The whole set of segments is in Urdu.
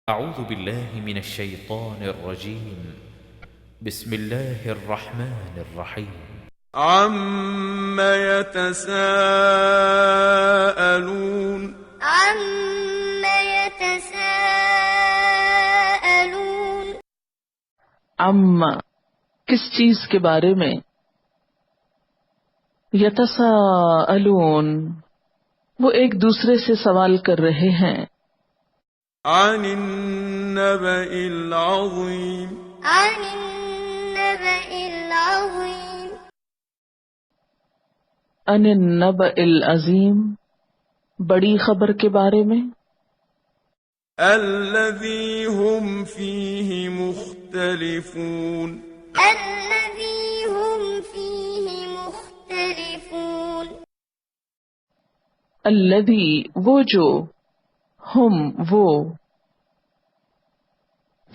أعوذ بالله من الشيطان الرجيم. بسم الله الرحمن الرحيم. عم يتساءلون عما کس چیز کے بارے میں؟ یتساءلون وہ ایک دوسرے سے سوال کر رہے ہیں۔ عن النبأ العظيم عن النبأ العظیم بڑی خبر کے بارے میں۔ الذي هم فيه مختلفون الذی وہ جو، ہم وہ،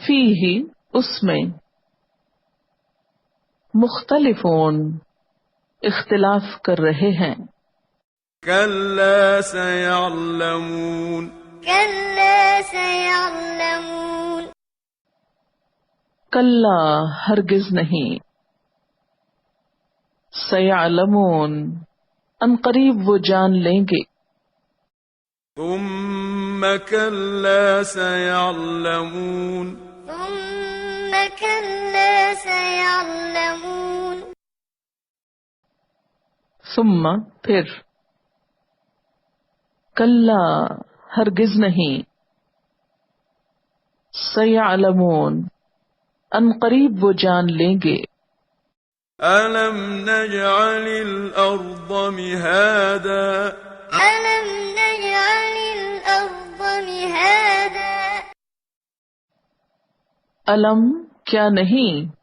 فیہ اس میں، مختلفون اختلاف کر رہے ہیں۔ كلا سيعلمون کلا ہرگز نہیں، سیعلمون ان قریب وہ جان لیں گے۔ ثم كلا سيعلمون ثم پھر، کلا ہرگز نہیں، سیعلمون ان قریب وہ جان لیں گے۔ ألم نجعل الأرض مهادا علم کیا نہیں،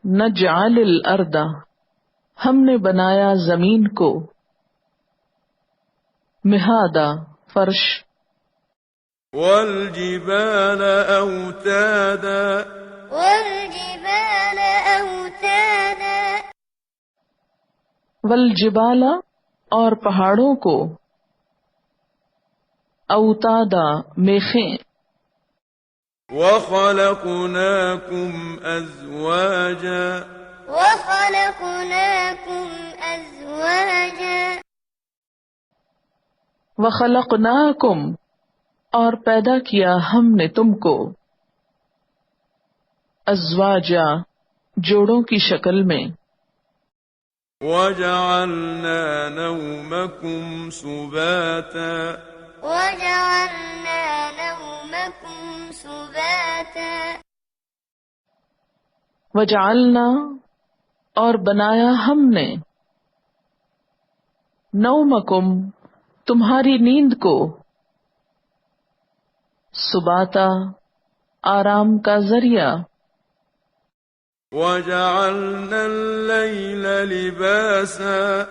نجعل الارض ہم نے بنایا زمین کو، مہادا فرش، والجبال أوتادا والجبال اور پہاڑوں کو، اوتادا میخیں، وخلقناكم أزواجا وخلقناکم اور پیدا کیا ہم نے تم کو، ازواجا جوڑوں کی شکل میں، وجعلنا نومكم سباتا وجعلنا اور بنایا ہم نے، نومکم تمہاری نیند کو، سباتا آرام کا ذریعہ، وجعلنا الليل لباسا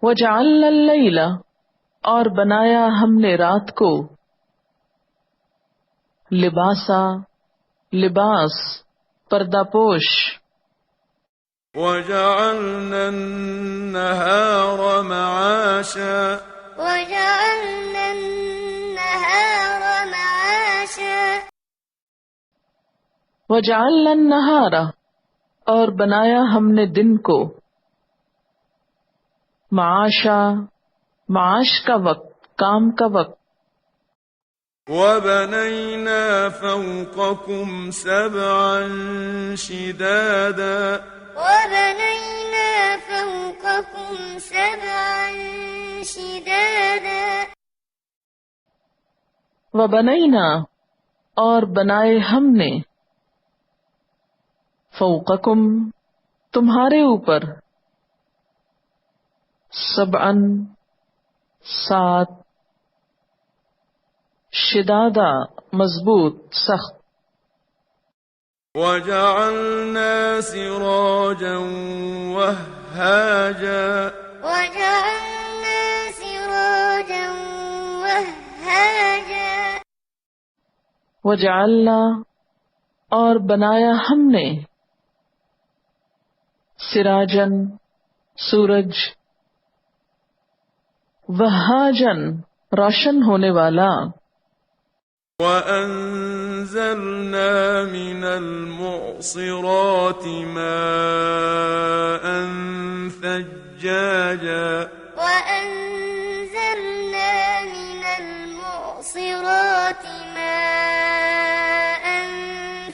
وجعلنا اللیل اور بنایا ہم نے رات کو، لباسا لباس پردہ پوش، وجعلنا النهار معاشا وجعلنا النہار اور بنایا ہم نے دن کو، معاشا معاش کا وقت، کام کا وقت، وبنينا فوقكم سبعا شدادا وبنینا اور بنائے ہم نے، فوقکم تمہارے اوپر، سبعن سات، شدادا مضبوط سخت، وجعلنا سراجا وهاجا وجعلنا اور بنایا ہم نے، سراجن سورج، وہاجن روشن ہونے والا، وأنزلنا من المعصرات ماء ثجاجا وأنزلنا من المعصرات ماء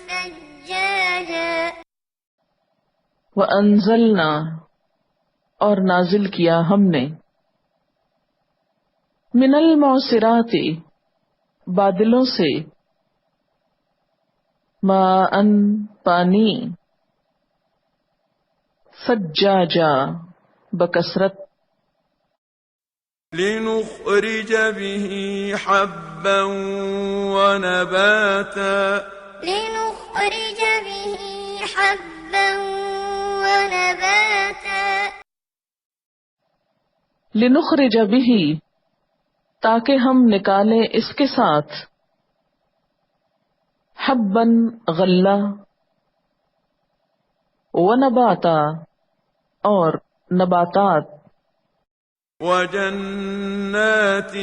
ثجاجا وانزلنا اور نازل کیا ہم نے، من المعصرات بادلوں سے، ماء پانی، ثجاجا بکثرت، لنخرج به حبا ونباتا لنخرج به حبا ونباتا لنخرج به تاکہ ہم نکالیں اس کے ساتھ، حبا غلہ، ونباتا اور نباتات، وجنات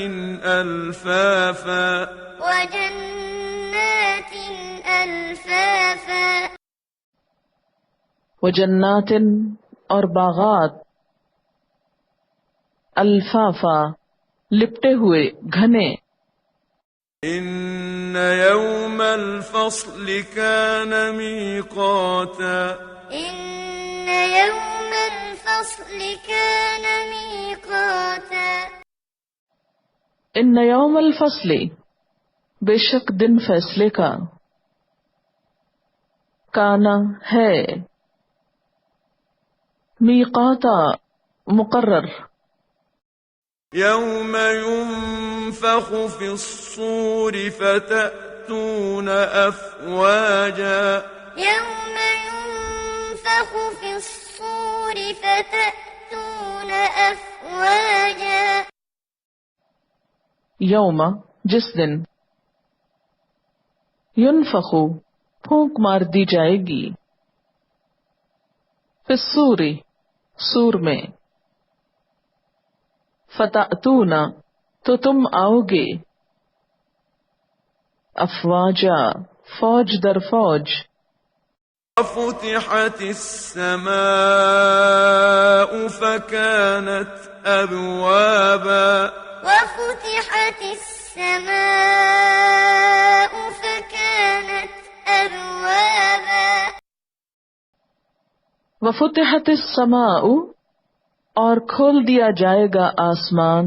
ألفافا وجنات ألفافا وجنات اور باغات، الفافا لپٹے ہوئے گھنے، إن يوم الفصل كان ميقاتا إن يوم الفصل كان ميقاتا ان یوم الفصل بے شک دن فیصلے کا، کانا ہے، میقاتا مقرر، يوم ينفخ في الصور فتأتون أفواجا يوم ينفخ في الصور فتأتون أفواجا یوم جس دن، ینفخ پھونک مار دی جائے گی، فی الصور سور میں، فتأتون تو تم آؤ گے، افواجا فوج در فوج، وفتحت السماء فكانت أبوابا وفتحت السماء فكانت أبوابا وفتحت السماء اور کھول دیا جائے گا آسمان،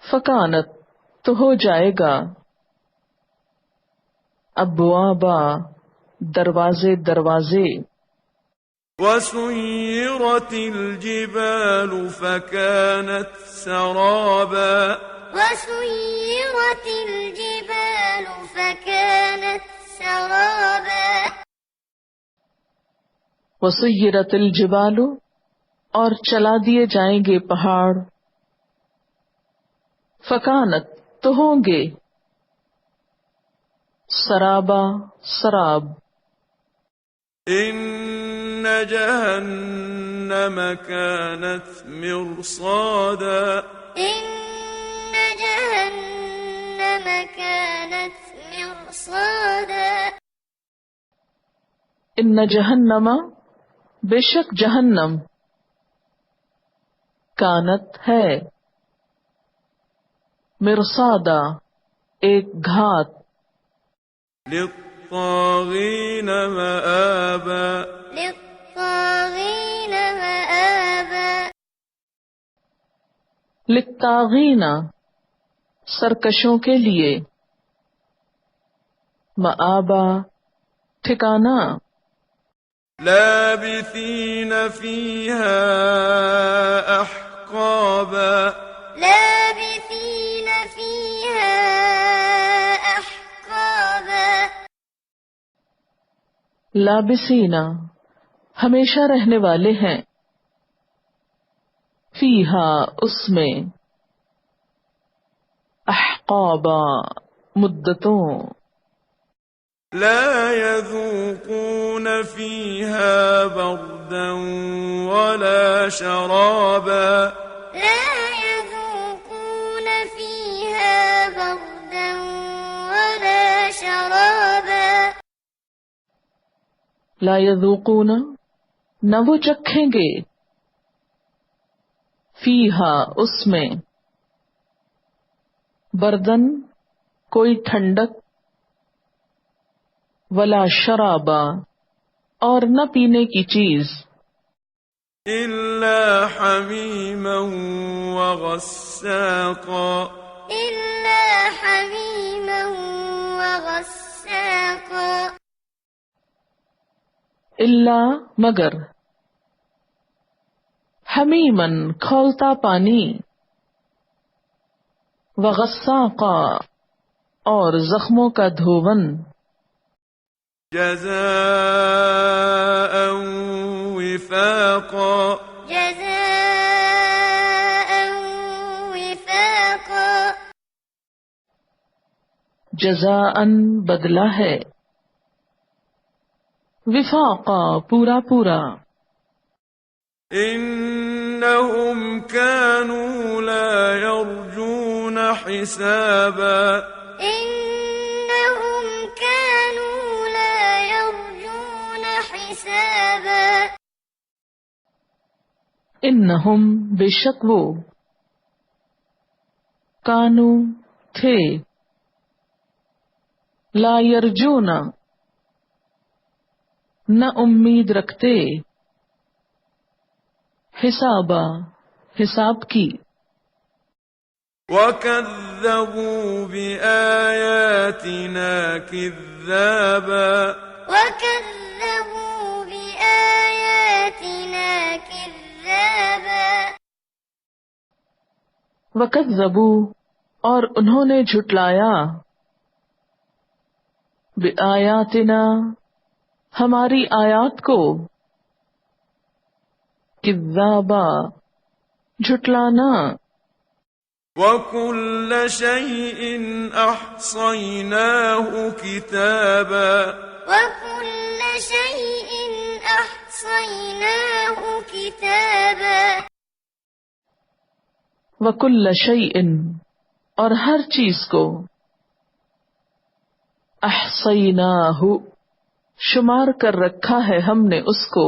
فکانت تو ہو جائے گا، ابوابا دروازے دروازے، وسيرت الجبال فكانت سرابا وسيرت الجبال فكانت سرابا وسیرت الجبال اور چلا دیے جائیں گے پہاڑ، فکانت تو ہوں گے، سرابا سراب، إن جهنم كانت مرصادا إن جهنم كانت مرصادا ان جہنم بے شک جہنم، کانت ہے، مرصادا ایک گھات، للطاغين مآبا للطاغين مآبا للطاغین سرکشوں کے لیے، مآبا ٹھکانہ، لابثين فيها أحقابا لابثين فيها أحقابا لابسینا ہمیشہ رہنے والے ہیں، فیہا اس میں، احقابا مدتوں، لا يذوقون فيها بردا ولا شرابا لا يذوقون فيها بردا ولا شرابا لا یذوقون نہ وہ چکھیں گے، فیہا اس میں، بردن کوئی ٹھنڈک، ولا شرابا اور نہ پینے کی چیز، إلا حميما وغساقا إلا حميما وغساقا الا مگر، حمیمن کھولتا پانی، وغساقا اور زخموں کا دھون، جزاء وفاقا جزاء وفاقا جزاءً بدلہ ہے، وفاقا پورا پورا، إنهم كانوا لا يرجون حسابا إنهم كانوا لا يرجون حسابا انہم بے شک وہ، کانو تھے، لا یرجون نہ امید رکھتے، حسابا حساب کی، وكذبوا بآياتنا كذابا وكذبوا بآياتنا كذابا وکذبوا اور انہوں نے جھٹلایا، بآیاتنا ہماری آیات کو، کذابا جھٹلانا، وكل شيء أحصيناه كتابا وكل شيء أحصيناه كتابا وکل شیء اور ہر چیز کو، احصیناہ شمار کر رکھا ہے ہم نے اس کو،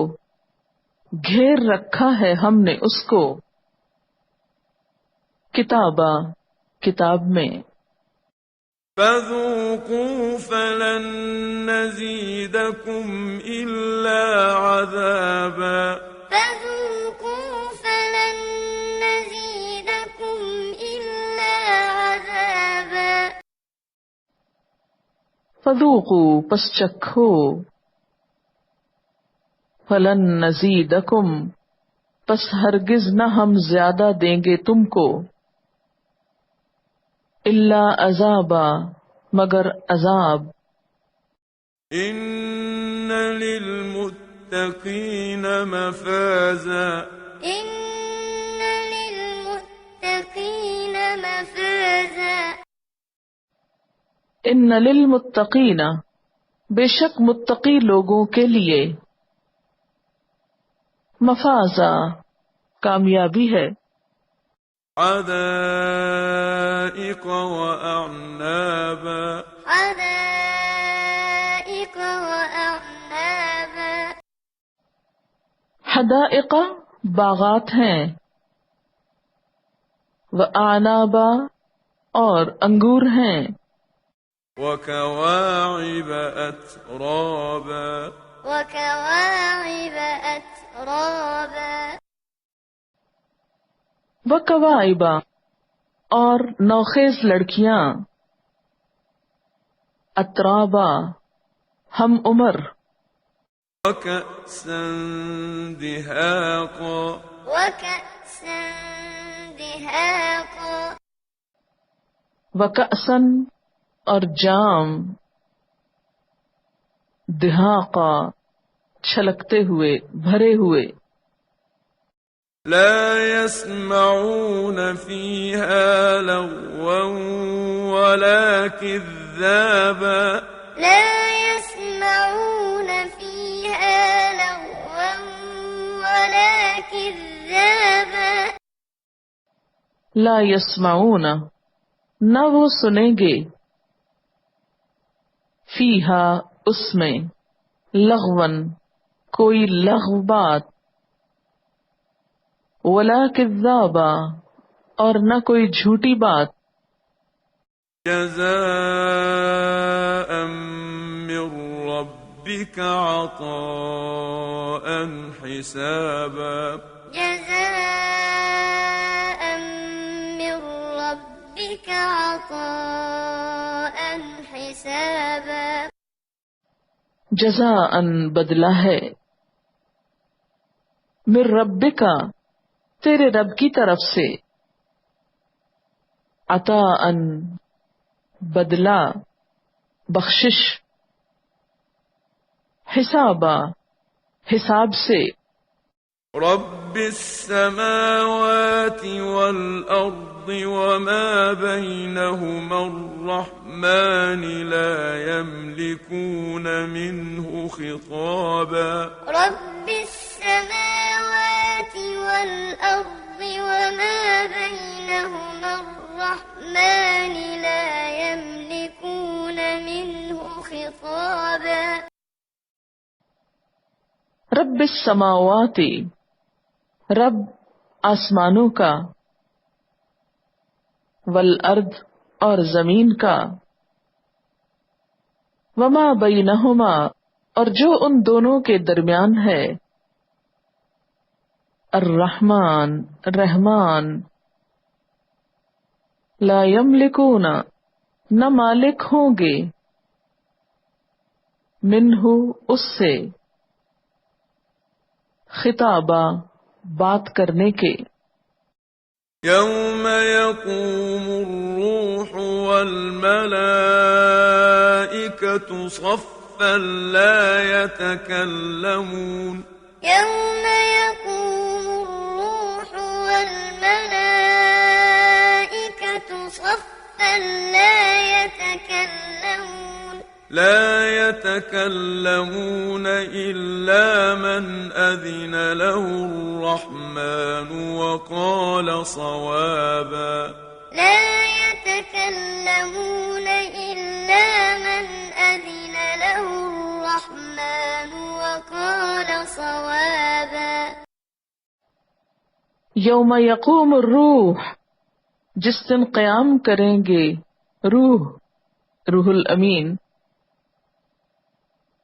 گھیر رکھا ہے ہم نے اس کو، کتابا کتاب میں، فذوقوا فلن نزيدكم إلا عذابا فذوقوا فلن نزيدكم إلا عذابا فذوقوا پس چکھو، فلن نزیدکم پس ہرگز نہ ہم زیادہ دیں گے تم کو، الا عذابا مگر عذاب، إن للمتقين مفازا إن للمتقين مفازا ان للمتقین بے شک متقی لوگوں کے لیے، مفازا کامیابی ہے، حدائق وأعنابا حدائق وأعنابا حدائق باغات ہیں، وأعنابا اور انگور ہیں، وكواعب أترابا وكواعب أترابا وکواعبا اور نوخیز لڑکیاں، اترابا ہم عمر، وكأسا دهاقا وكأسا دهاقا وکأسن اور جام، دہاقا چھلکتے ہوئے بھرے ہوئے، لا يسمعون فيها لغوا ولا كذابا لا يسمعون فيها لغوا ولا كذابا لا یسمعون نہ وہ سنیں گے، فیہا اس میں، لغون کوئی لغو بات، ولا کذابا اور نہ کوئی جھوٹی بات، جزاء من ربك عطاء حسابا جزاء من ربك عطاء حسابا جزاء بدلہ ہے، من ربک تیرے رب کی طرف سے، عطاء بدلہ بخشش، حسابا حساب سے، رب السماوات والأرض وما بينهما الرحمن لا يملكون منه خطابا رب السماوات والأرض وما بينهما الرحمن لا يملكون منه خطابا رب السماوات رب آسمانوں کا، والارض اور زمین کا، وما بینہما اور جو ان دونوں کے درمیان ہے، الرحمن رحمان، لا یملکون نہ مالک ہوں گے، منہ اس سے، خطابا بات کرنے کے، يوم يقوم الروح والملائكة صفا لا يتكلمون يوم يقوم الروح والملائكة صفا لا يتكلمون إلا من أذن له الرحمن وقال صوابا لا يتكلمون إلا من أذن له الرحمن وقال صوابا یوم یقوم الروح جس دن قیام کریں گے روح الامین،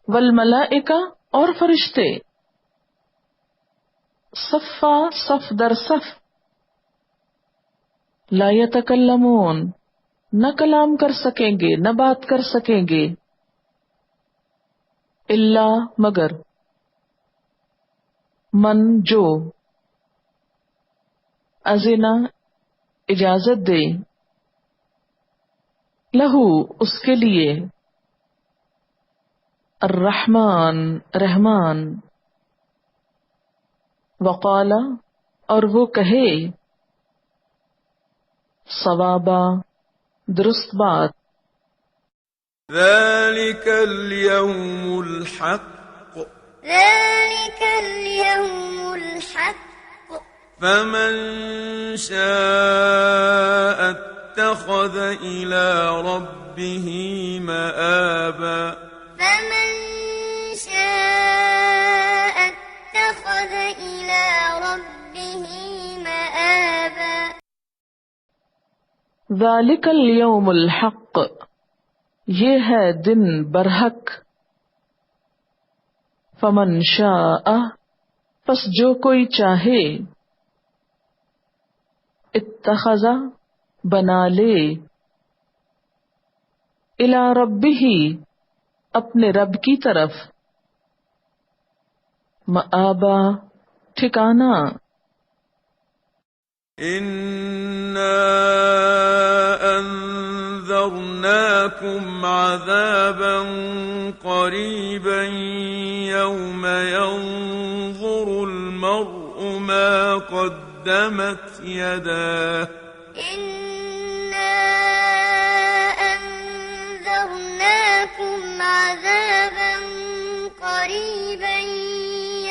والملائکہ اور فرشتے، صفا صف در صف، لا یتکلمون نہ کلام کر سکیں گے، نہ بات کر سکیں گے، الا مگر، من جو، اذنا اجازت دے، لہو اس کے لیے، الرحمن رحمان، وقال اور وہ کہے، صوابا درست بات، ذلك اليوم الحق ذلك اليوم الحق فمن شاء اتخذ إلى ربه مآبا فمن شاء اتخذ إلى ربه مآبا ذالک الیوم الحق یہ ہے دن برحق، فمن شاء پس جو کوئی چاہے، اتخذ بنا لے، الی ربہ اپنے رب کی طرف، مآبا ٹھکانہ، إنا أنذرناكم عذابا قريبا يوم ينظر المرء ما قدمت يداه إنا أنذرناكم عذابا قريبا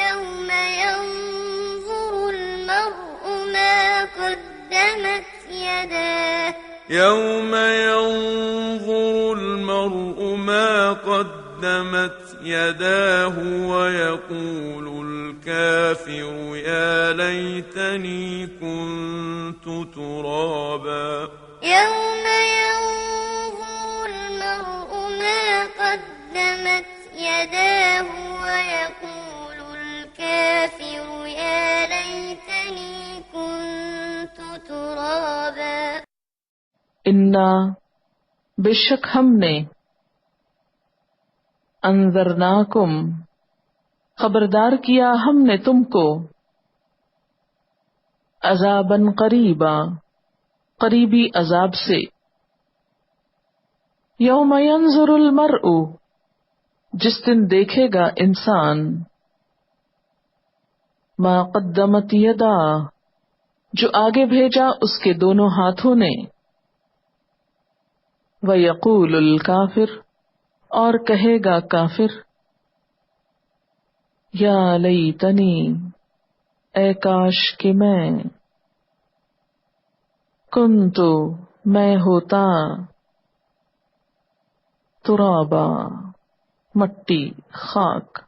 يوم ينظر المرء ما قدمت يداه يوم ينظر المرء ما قدمت يداه ويقول الكافر يا ليتني كنت ترابا يوم ينظر المرء ما قدمت يداه ويقول الكافر يا ليتني كنت ترابا انا بے شک ہم نے انذرناکم خبردار کیا ہم نے تم کو عذابا قریبا قریبی عذاب سے یوم ینظر المرء جس دن دیکھے گا انسان ما قدمت یدا جو آگے بھیجا اس کے دونوں ہاتھوں نے وَيَقُولُ الْكَافِرُ اور کہے گا کافر یا لیتنی اے کاش کہ میں ہوتا ترابا مٹی خاک